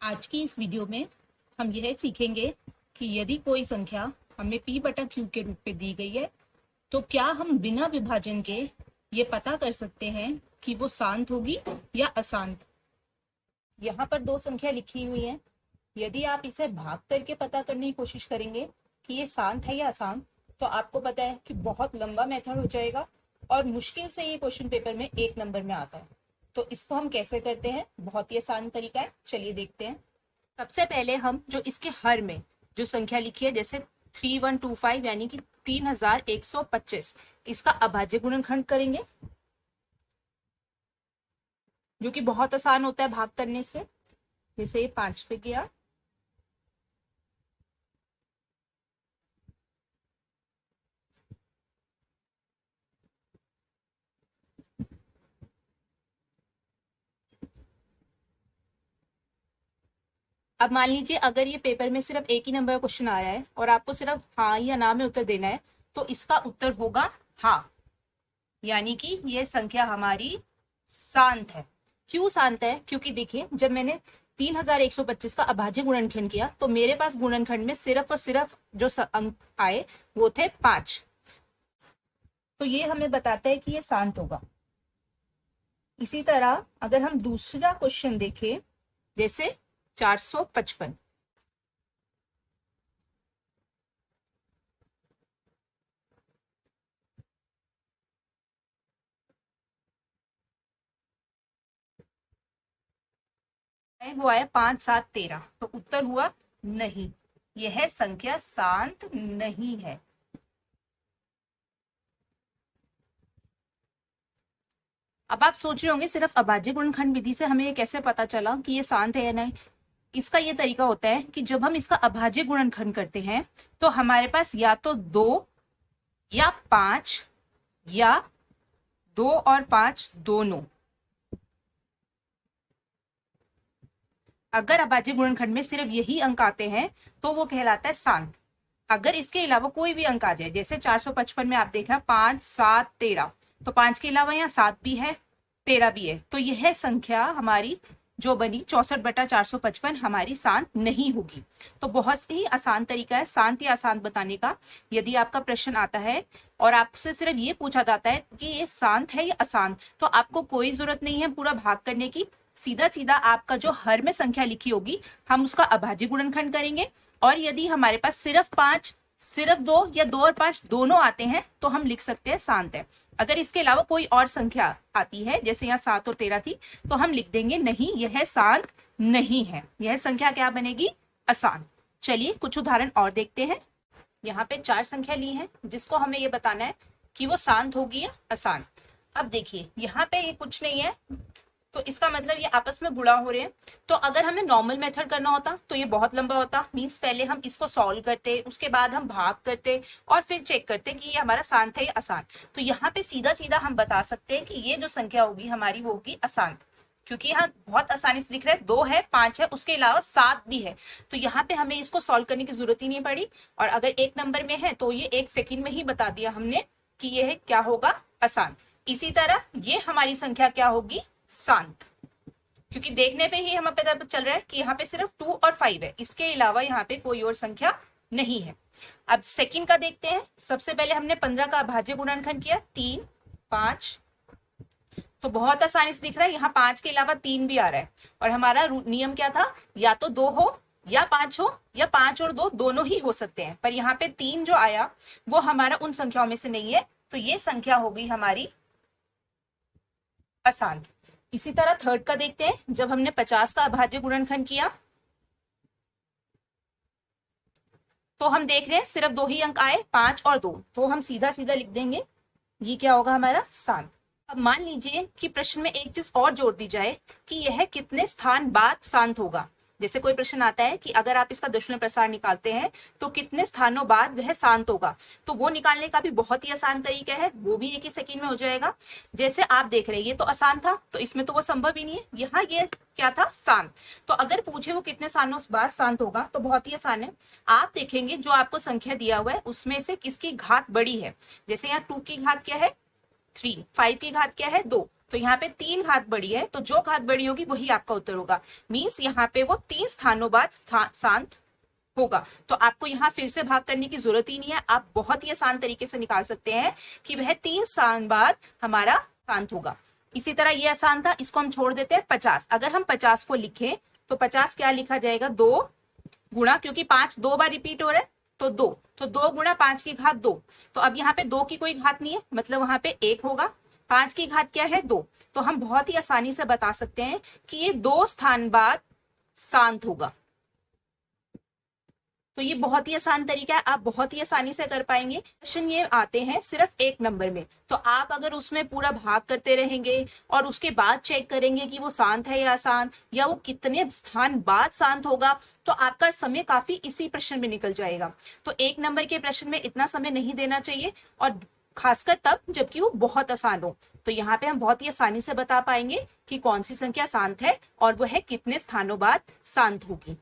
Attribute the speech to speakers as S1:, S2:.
S1: आज की इस वीडियो में हम यह सीखेंगे कि यदि कोई संख्या हमें p बटा q के रूप में दी गई है तो क्या हम बिना विभाजन के ये पता कर सकते हैं कि वो शांत होगी या अशांत। यहाँ पर दो संख्या लिखी हुई है। यदि आप इसे भाग करके पता करने की कोशिश करेंगे कि ये शांत है या अशांत, तो आपको पता है कि बहुत लंबा मेथड हो जाएगा और मुश्किल से ये क्वेश्चन पेपर में 1 नंबर में आता है। तो इसको हम कैसे करते हैं, बहुत ही आसान तरीका है, चलिए देखते हैं। सबसे पहले हम जो इसके हर में जो संख्या लिखी है, जैसे 3125 यानी कि 3125, इसका अभाज्य गुणनखंड करेंगे, जो कि बहुत आसान होता है भाग करने से। जैसे ये 5 पे गया, अब मान लीजिए अगर ये पेपर में सिर्फ एक ही नंबर का क्वेश्चन आ रहा है और आपको सिर्फ हाँ या ना में उत्तर देना है, तो इसका उत्तर होगा हाँ, यानी कि ये संख्या हमारी शांत है। क्यों शांत है? क्योंकि देखिए, जब मैंने 3125 का अभाज्य गुणनखंड किया तो मेरे पास गुणनखंड में सिर्फ और सिर्फ जो अंक आए वो थे 5। तो ये हमें बताता है कि ये शांत होगा। इसी तरह अगर हम दूसरा क्वेश्चन देखें, जैसे 455, वो आया 5 7 13, तो उत्तर हुआ नहीं, यह संख्या शांत नहीं है। अब आप सोच रहे होंगे सिर्फ अभाज्य गुणनखंड विधि से हमें ये कैसे पता चला कि ये शांत है या नहीं। इसका ये तरीका होता है कि जब हम इसका अभाज्य गुणनखंड करते हैं तो हमारे पास या तो 2 या 5 या 2 और 5 दोनों, अगर अभाज्य गुणनखंड में सिर्फ यही अंक आते हैं तो वो कहलाता है शांत। अगर इसके अलावा कोई भी अंक आ जाए, जैसे 455 में आप देख रहे हैं 5 7 13, तो 5 के अलावा यहाँ 7 भी है 13 भी है, तो यह संख्या हमारी जो बनी 64/455 हमारी शांत नहीं होगी। तो बहुत ही आसान तरीका है शांत या अशांत बताने का। यदि आपका प्रश्न आता है और आपसे सिर्फ ये पूछा जाता है कि ये शांत है या अशांत, तो आपको कोई जरूरत नहीं है पूरा भाग करने की। सीधा सीधा आपका जो हर में संख्या लिखी होगी हम उसका अभाज्य गुणनखंड करेंगे, और यदि हमारे पास सिर्फ 5, सिर्फ 2 या 2 और 5 दोनों आते हैं तो हम लिख सकते हैं शांत है। अगर इसके अलावा कोई और संख्या आती है, जैसे यहाँ 7 और 13 थी, तो हम लिख देंगे नहीं, यह शांत नहीं है, यह संख्या क्या बनेगी, अशांत। चलिए कुछ उदाहरण और देखते हैं। यहाँ पे 4 संख्या ली है जिसको हमें ये बताना है कि वो शांत होगी या अशांत। अब देखिए यहाँ पे ये कुछ नहीं है, तो इसका मतलब ये आपस में गुणा हो रहे हैं। तो अगर हमें नॉर्मल मेथड करना होता तो ये बहुत लंबा होता, मींस पहले हम इसको सॉल्व करते, उसके बाद हम भाग करते और फिर चेक करते कि ये हमारा शांत है या अशांत। तो यहाँ पे सीधा सीधा हम बता सकते हैं कि ये जो संख्या होगी हमारी वो होगी अशांत, क्योंकि यहाँ बहुत आसानी से दिख रहा है 2 है 5 है उसके अलावा 7 भी है, तो यहाँ पे हमें इसको सॉल्व करने की जरूरत ही नहीं पड़ी। और अगर 1 नंबर में है तो ये 1 सेकेंड में ही बता दिया हमने कि ये क्या होगा, अशांत। इसी तरह ये हमारी संख्या क्या होगी, शांत, क्योंकि देखने पे ही हमें पता चल रहा है कि यहाँ पे सिर्फ 2 और 5 है, इसके अलावा यहाँ पे कोई और संख्या नहीं है। अब सेकंड का देखते हैं। सबसे पहले हमने 15 का अभाज्य गुणनखंड किया, 3 5, तो बहुत आसानी से दिख रहा है यहाँ 5 के अलावा 3 भी आ रहा है, और हमारा नियम क्या था, या तो 2 हो या 5 हो, या 5 और 2 दोनों ही हो सकते हैं, पर यहाँ पे 3 जो आया वो हमारा उन संख्याओं में से नहीं है, तो ये संख्या होगी हमारी अशांत। इसी तरह थर्ड का देखते हैं। जब हमने 50 का अभाज्य गुणनखंड किया तो हम देख रहे हैं सिर्फ 2 ही अंक आए, 5 और 2, तो हम सीधा सीधा लिख देंगे ये क्या होगा, हमारा शांत। अब मान लीजिए कि प्रश्न में एक चीज और जोड़ दी जाए कि यह कितने स्थान बाद शांत होगा। जैसे कोई प्रश्न आता है कि अगर आप इसका दशमलव प्रसार निकालते हैं तो कितने स्थानों बाद वह शांत होगा, तो वो निकालने का भी बहुत ही आसान तरीका है, वो भी 1 ही सेकंड में हो जाएगा। जैसे आप देख रहे हैं ये तो आसान था, तो इसमें तो वो संभव ही नहीं है, यहाँ ये क्या था, शांत। तो अगर पूछे वो कितने स्थानों बाद शांत होगा तो बहुत ही आसान है। आप देखेंगे जो आपको संख्या दिया हुआ है उसमें से किसकी घात बड़ी है। जैसे यहाँ 2 की घात क्या है, 3, 5 की घात क्या है, 2, तो यहाँ पे 3 घात बड़ी है, तो जो घात बड़ी होगी वही आपका उत्तर होगा। मीन्स यहाँ पे वो 3 स्थानों बाद शांत होगा। तो आपको यहाँ फिर से भाग करने की जरूरत ही नहीं है, आप बहुत ही आसान तरीके से निकाल सकते हैं कि वह 3 स्थान बाद हमारा शांत होगा। इसी तरह ये आसान था, इसको हम छोड़ देते हैं 50। अगर हम 50 को लिखें तो 50 क्या लिखा जाएगा, 2 गुणा, क्योंकि 5 2 बार रिपीट हो रहा है तो 2, तो 2 गुणा 5 की घात 2। तो अब यहाँ पे 2 की कोई घात नहीं है, मतलब वहां पे 1 होगा। 5 की घात क्या है, 2। तो हम बहुत ही आसानी से बता सकते हैं कि ये 2 स्थान बाद शांत होगा। तो ये बहुत ही आसान तरीका है, आप बहुत ही आसानी से कर पाएंगे। क्वेश्चन ये आते हैं सिर्फ 1 नंबर में, तो आप अगर उसमें पूरा भाग करते रहेंगे और उसके बाद चेक करेंगे कि वो शांत है या अशांत, या वो कितने स्थान बाद शांत होगा, तो आपका समय काफी इसी प्रश्न में निकल जाएगा। तो 1 नंबर के प्रश्न में इतना समय नहीं देना चाहिए, और खासकर तब जबकि वो बहुत आसान हो। तो यहाँ पे हम बहुत ही आसानी से बता पाएंगे कि कौन सी संख्या शांत है और वह कितने स्थानों बाद शांत होगी।